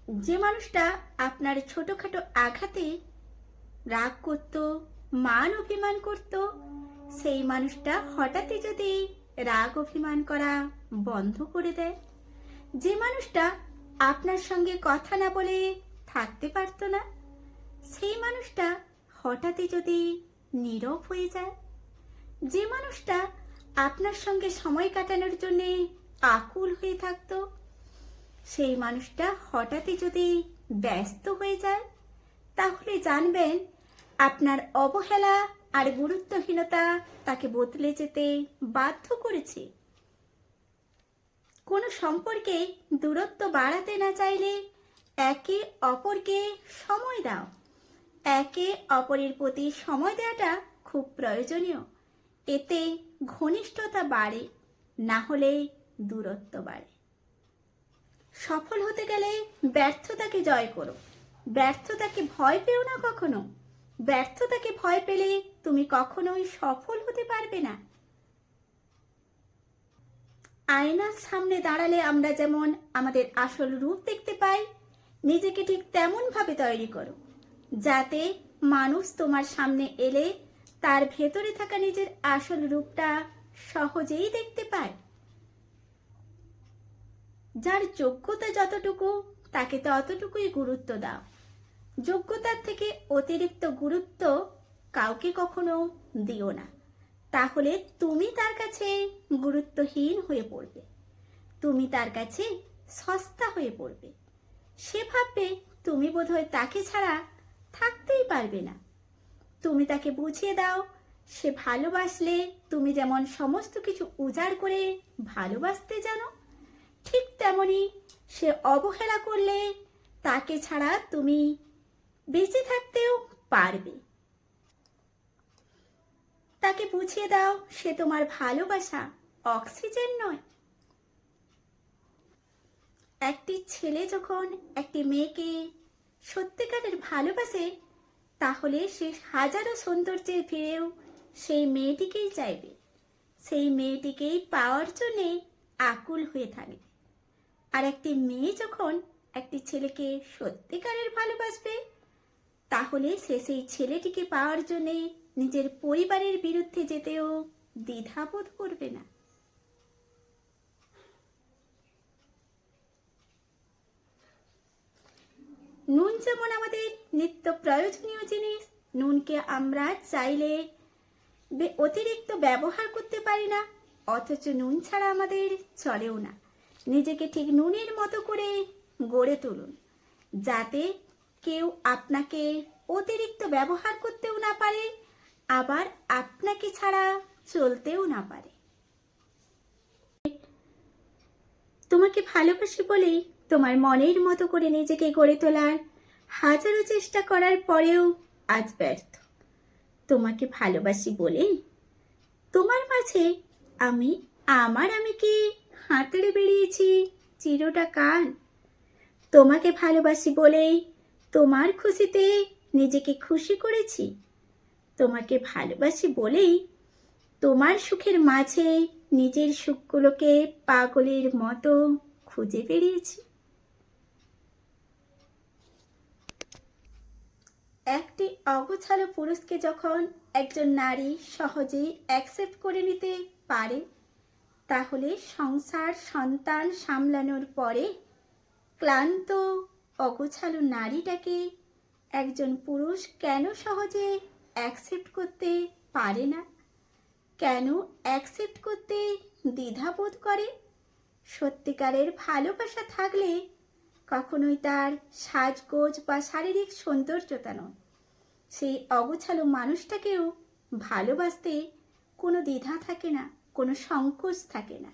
যে মানুষটা আপনার ছোটখাটো আঘাতে রাগ করত, মান অভিমান করত, সেই মানুষটা হঠাৎই যদি রাগ অভিমান করা বন্ধ করে দেয়, যে মানুষটা আপনার সঙ্গে কথা না বলে থাকতে পারত না, সেই মানুষটা হঠাৎই যদি নীরব হয়ে যায়, যে মানুষটা আপনার সঙ্গে সময় কাটানোর জন্যে আকুল হয়ে থাকতো, সেই মানুষটা হঠাৎই যদি ব্যস্ত হয়ে যায়, তাহলে জানবেন আপনার অবহেলা আর গুরুত্বহীনতা তাকে বদলে যেতে বাধ্য করেছে। কোনো সম্পর্কে দূরত্ব বাড়াতে না চাইলে একে অপরকে সময় দাও। একে অপরের প্রতি সময় দেওয়াটা খুব প্রয়োজনীয়। এতে ঘনিষ্ঠতা বাড়ে, না হলে দূরত্ব বাড়ে। সফল হতে গেলে ব্যর্থতাকে জয় করো। ব্যর্থতাকে ভয় পেও না কখনো। ব্যর্থতাকে ভয় পেলে তুমি কখনোই সফল হতে পারবে না। আয়নার সামনে দাঁড়ালে আমরা যেমন আমাদের আসল রূপ দেখতে পাই, নিজেকে ঠিক তেমন ভাবে তৈরি করো যাতে মানুষ তোমার সামনে এলে তার ভেতরে থাকা নিজের আসল রূপটা সহজেই দেখতে পায়। যার যোগ্যতা যতটুকু, তাকে ততটুকুই গুরুত্ব দাও। যোগ্যতার থেকে অতিরিক্ত গুরুত্ব কাউকে কখনো দিও না, তাহলে তুমি তার কাছে গুরুত্বহীন হয়ে পড়বে। তুমি তার কাছে সস্তা হয়ে পড়বে। সে ভাববে তুমি বোধহয় তাকে ছাড়া থাকতেই পারবে না। তুমি তাকে বুঝিয়ে দাও, সে ভালোবাসলে তুমি যেমন সমস্ত কিছু উজাড় করে ভালোবাসতে জানো, ঠিক তেমনি সে অবহেলা করলে তাকে ছাড়া তুমি বেঁচে থাকতেও পারবে। তাকে বুঝিয়ে দাও সে তোমার ভালোবাসা, অক্সিজেন নয়। একটি ছেলে যখন একটি মেয়েকে সত্যিকারের ভালোবাসে, তাহলে সে হাজারো সৌন্দর্যের ভিড়েও সেই মেয়েটিকেই চাইবে, সেই মেয়েটিকেই পাওয়ার জন্যে আকুল হয়ে থাকবে। আর একটি মেয়ে যখন একটি ছেলেকে সত্যিকারের ভালোবাসবে, তাহলে সে সেই ছেলেটিকে পাওয়ার জন্যে নিজের পরিবারের বিরুদ্ধে যেতেও দ্বিধাবোধ করবে না। নুন যেমন আমাদের নিত্য প্রয়োজনীয় জিনিস, নুনকে আমরা চাইলে অতিরিক্ত ব্যবহার করতে পারি না, অথচ নুন ছাড়া আমাদের চলেও না। নিজেকে ঠিক নুনের মতো করে গড়ে তুলুন, যাতে কেউ আপনাকে অতিরিক্ত ব্যবহার করতেও না পারে, আবার আপনাকে ছাড়া চলতেও না পারে। তোমাকে ভালোবাসি বলেই তোমার মনের মতো করে নিজেকে গড়ে তোলার হাজারো চেষ্টা করার পরেও আজ ব্যর্থ। তোমাকে ভালোবাসি বলে তোমার মাঝে আমি আমিকে হাতড়ে বেরিয়েছি চিরটা কাল। তোমাকে ভালোবাসি বলেই তোমার খুশিতে নিজেকে খুশি করেছি। তোমাকে ভালোবাসি বলেই তোমার সুখের মাঝে নিজের সুখগুলোকে পাগলের মতো খুঁজে বেরিয়েছি। একটি অগোছালো পুরুষকে যখন একজন নারী সহজেই অ্যাকসেপ্ট করে নিতে পারে, তাহলে সংসার সন্তান সামলানোর পরে ক্লান্ত অগোছালো নারীটাকে একজন পুরুষ কেন সহজে অ্যাকসেপ্ট করতে পারে না? কেন অ্যাকসেপ্ট করতে দ্বিধাবোধ করে? সত্যিকারের ভালোবাসা থাকলে কখনোই তার সাজগোজ বা শারীরিক সৌন্দর্যতা নয়, সেই অগোছালো মানুষটাকেও ভালোবাসতে কোনো দ্বিধা থাকে না, কোনো সংকোচ থাকে না।